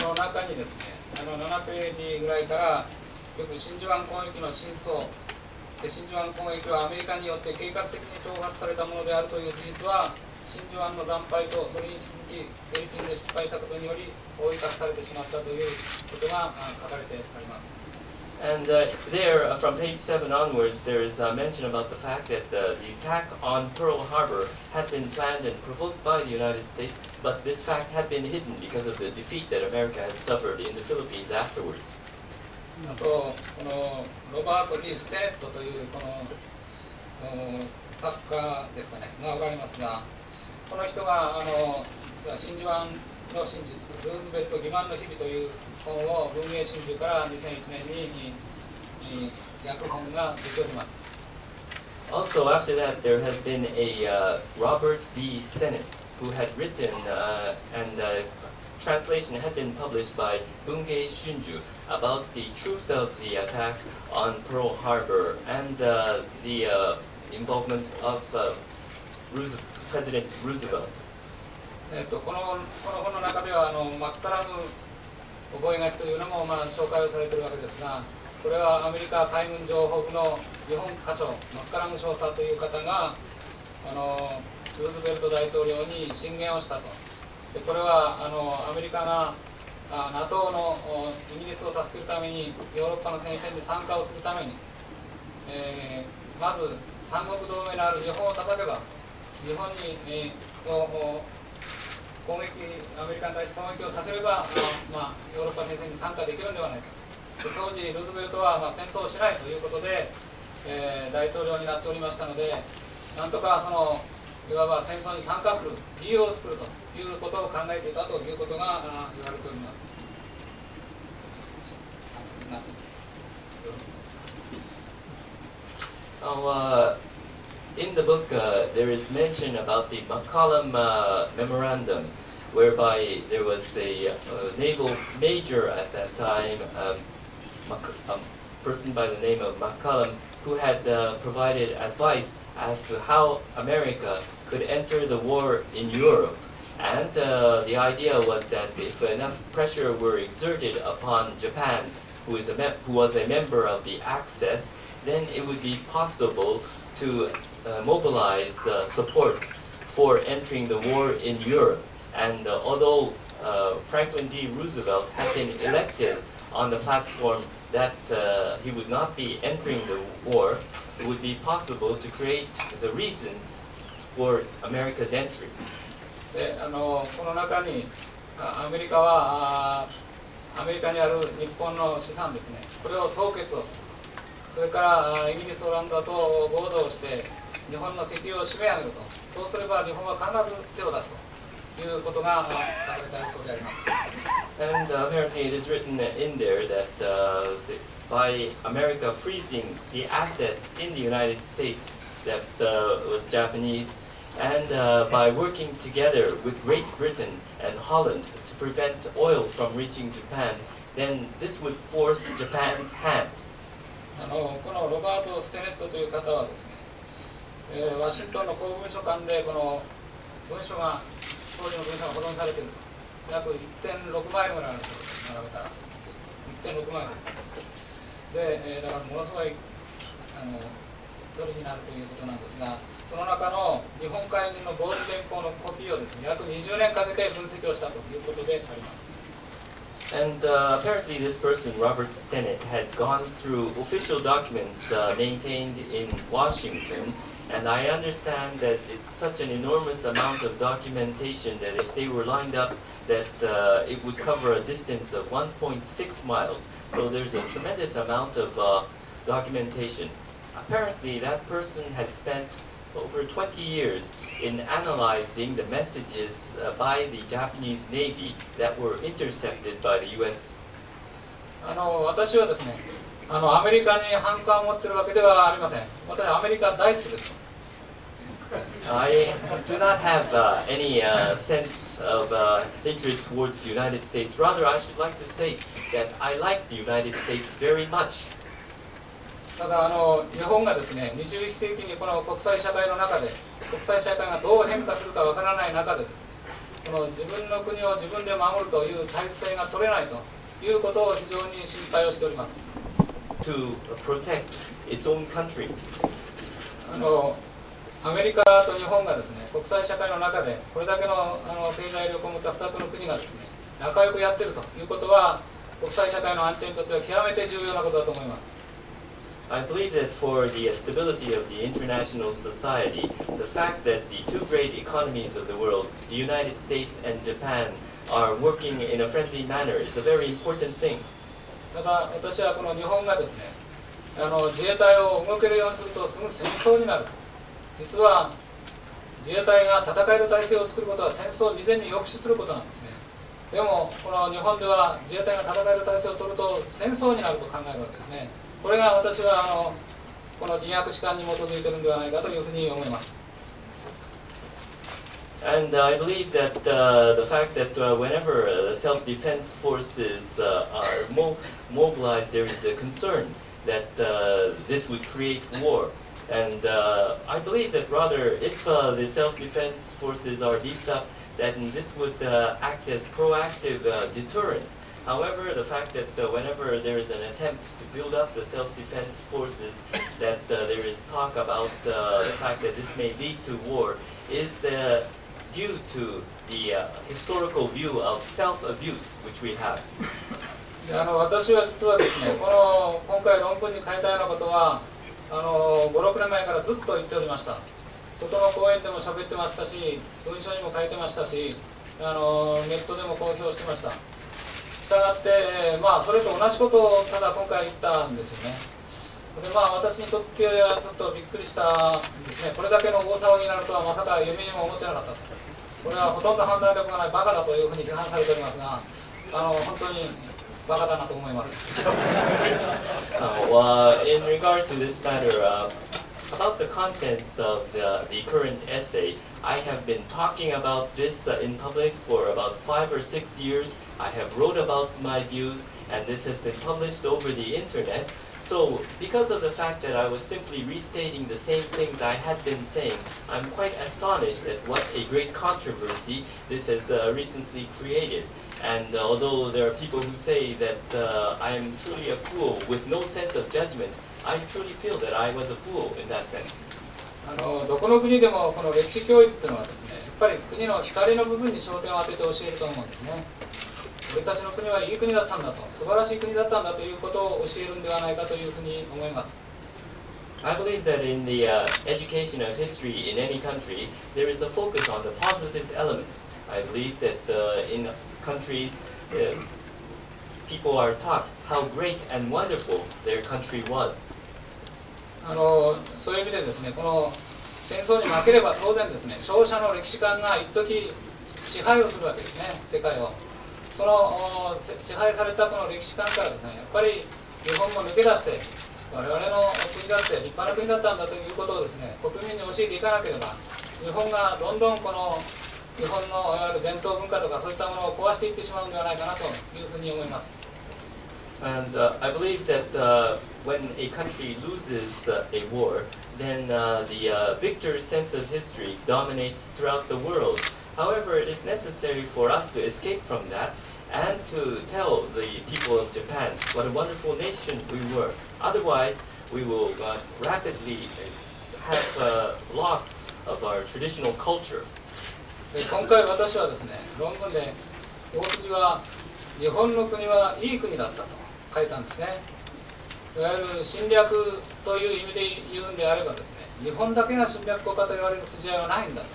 の中にですね、7ページぐらいからよく真珠湾攻撃の真相、真珠湾攻撃はアメリカによって計画的に挑発されたものであるという事実は、真珠湾の惨敗とそれに続きフィリピンで失敗したことにより覆い隠されてしまったということが書かれてあります。And there, from page 7 onwards, there is a mention about the fact that the attack on Pearl Harbor had been planned and provoked by the United States, but this fact had been hidden because of the defeat that America had suffered in the Philippines afterwards. あと、このロバート・リー・ステネットというこの作家ですかね、がおられますが、この人が真珠湾の真実、ルーズベルト欺瞞の日々という本を文藝春秋から2001年に訳本が出ております。Also, after that, there has been a Robert B. Stennett who had written and translation had been published by Bungei Shunju about the truth of the attack on Pearl Harbor and the involvement of President Roosevelt. この本の中ではマッカラム覚書というのも紹介をされているわけですが、これはアメリカ海軍情報部の日本課長マッカラム少佐という方がルーズベルト大統領に進言をしたと。でこれはアメリカがNATO のイギリスを助けるためにヨーロッパの戦線に参加をするために、まず三国同盟のある日本を叩けば日本に、攻撃アメリカに対して攻撃をさせれば、ヨーロッパ戦線に参加できるんではないか。当時ルーズベルトは戦争をしないということで、大統領になっておりましたので、なんとかいわば戦争に参加する理由を作るということを考えていたということが言われております。In the book, there is mention about the McCollum Memorandum, whereby there was a naval major at that time, a person by the name of McCollum, who had provided advice as to how America could enter the war in Europe. And the idea was that if enough pressure were exerted upon Japan, who was a member of the Axis, then it would be possible to mobilize support for entering the war in Europe. And although Franklin D. Roosevelt had been elected on the platform that he would not be entering the war, it would be possible to create the reason for America's entry. でこの中にアメリカはアメリカにある日本の資産ですね、これを凍結をする。それからイギリス、オランダと合同して日本の石油を締め上げると。そうすれば日本は必ず手を出すということが書かれたそうであります。And apparently it is written in there that by America freezing the assets in the United States that was Japanese, and by working together with Great Britain and Holland to prevent oil from reaching Japan, then this would force Japan's hand. このロバート・ステネットという方はですね、ワシントンの公文書館でこの文書が当時の文書が保存されていると。約 1.6 マイルぐらいあるそうです、並べたら 1.6 マイルで、だからものすごい距離になるということなんですが、その中の日本海軍の合理原稿のコピーをですね、約20年かけて分析をしたということであります。And apparently this person, Robert Stennett, had gone through official documents maintained in Washington, and I understand that it's such an enormous amount of documentation that if they were lined up, that it would cover a distance of 1.6 miles. So there's a tremendous amount of documentation. Apparently that person had spent over 20 years in analyzing the messages by the Japanese Navy that were intercepted by the U.S. 私はですね、アメリカに反感を持っているわけではありません。私はアメリカ大好きです。I do not have any sense of hatred towards the United States. Rather, I should like to say that I like the United States very much. ただ日本がですね、21世紀にこの国際社会の中で、国際社会がどう変化するかわからない中でですね、この自分の国を自分で守るという体制が取れないということを非常に心配をしております。To protect its own country. アメリカと日本がですね、国際社会の中でこれだけの経済力を持った2つの国がですね、仲良くやっているということは、国際社会の安定にとっては極めて重要なことだと思います。I believe that for the stability of the international society, the fact that the two great economies of the world, the United States and Japan, are working in a friendly manner is a very important thing. ただ私はこの日本がですね、自衛隊を動けるようにするとすぐ戦争になる。実は自衛隊が戦える体制を作ることは戦争を未然に抑止することなんですね。でもこの日本では自衛隊が戦える体制を取ると戦争になると考えるわけですね。これが私はこの自虐史観に基づいているのではないかというふうに思います。And I believe that the fact that whenever the self-defense forces are mobilized, there is a concern that this would create war. And I believe that rather, if the self-defense forces are beefed up, then this would act as proactive deterrence. However, the fact that whenever there is an attempt to build up the self-defense forces, that there is talk about the fact that this may lead to war, is due to the historical view of self-abuse which we have. 私は実はですね、今回論文に書いたようなことは5、6年前からずっと言っておりました。外の講演でも喋ってましたし、文書にも書いてましたし、ネットでも公表してました。したがって、それと同じことをただ今回言ったんですよね。で私にとってはちょっとびっくりしたんですね。これだけの大騒ぎになるとはまさか夢にも思ってなかった。これはほとんど判断力がないバカだというふうに批判されておりますが、本当にバカだなと思います。In regard to this matter, about the contents of the current essay, I have been talking about this in public for about 5 or 6 years. I have wrote about my views, and this has been published over the internet. So, because of the fact that I was simply restating the same things I had been saying, I'm quite astonished at what a great controversy this has recently created. And although there are people who say that I am truly a fool with no sense of judgment, I truly feel that I was a fool in that sense. どこの国でもこの歴史教育というのはですね、やっぱり国の光の部分に焦点を当てて教えると思うんですね。俺たちの国はいい国だったんだと、素晴らしい国だったんだということを教えるんではないかというふうに思います。I believe that in the education of history in any country, there is a focus on the positive elements. I believe that in countries, people are taught how great and wonderful their country was. そういう意味でですね、この戦争に負ければ当然ですね、勝者の歴史観が一時支配をするわけですね、世界を。その支配されたこの歴史観からですね、やっぱり日本も抜け出して、我々の国だって立派な国だったんだということをですね、国民に教えていかなければ、日本がどんどんこの日本のいわゆる伝統文化とかそういったものを壊していってしまうんではないかなというふうに思います。And I believe that when a country loses a war, then the victor's sense of history dominates throughout the world. However, it is necessary for us to escape from that and to tell the people of Japan what a wonderful nation we were. Otherwise, we will rapidly have loss of our traditional culture. 今回私はですね、論文で大筋は日本の国はいい国だったと書いたんですね。いわゆる侵略という意味で言うんであればですね、日本だけが侵略国家と言われる筋合いはないんだと。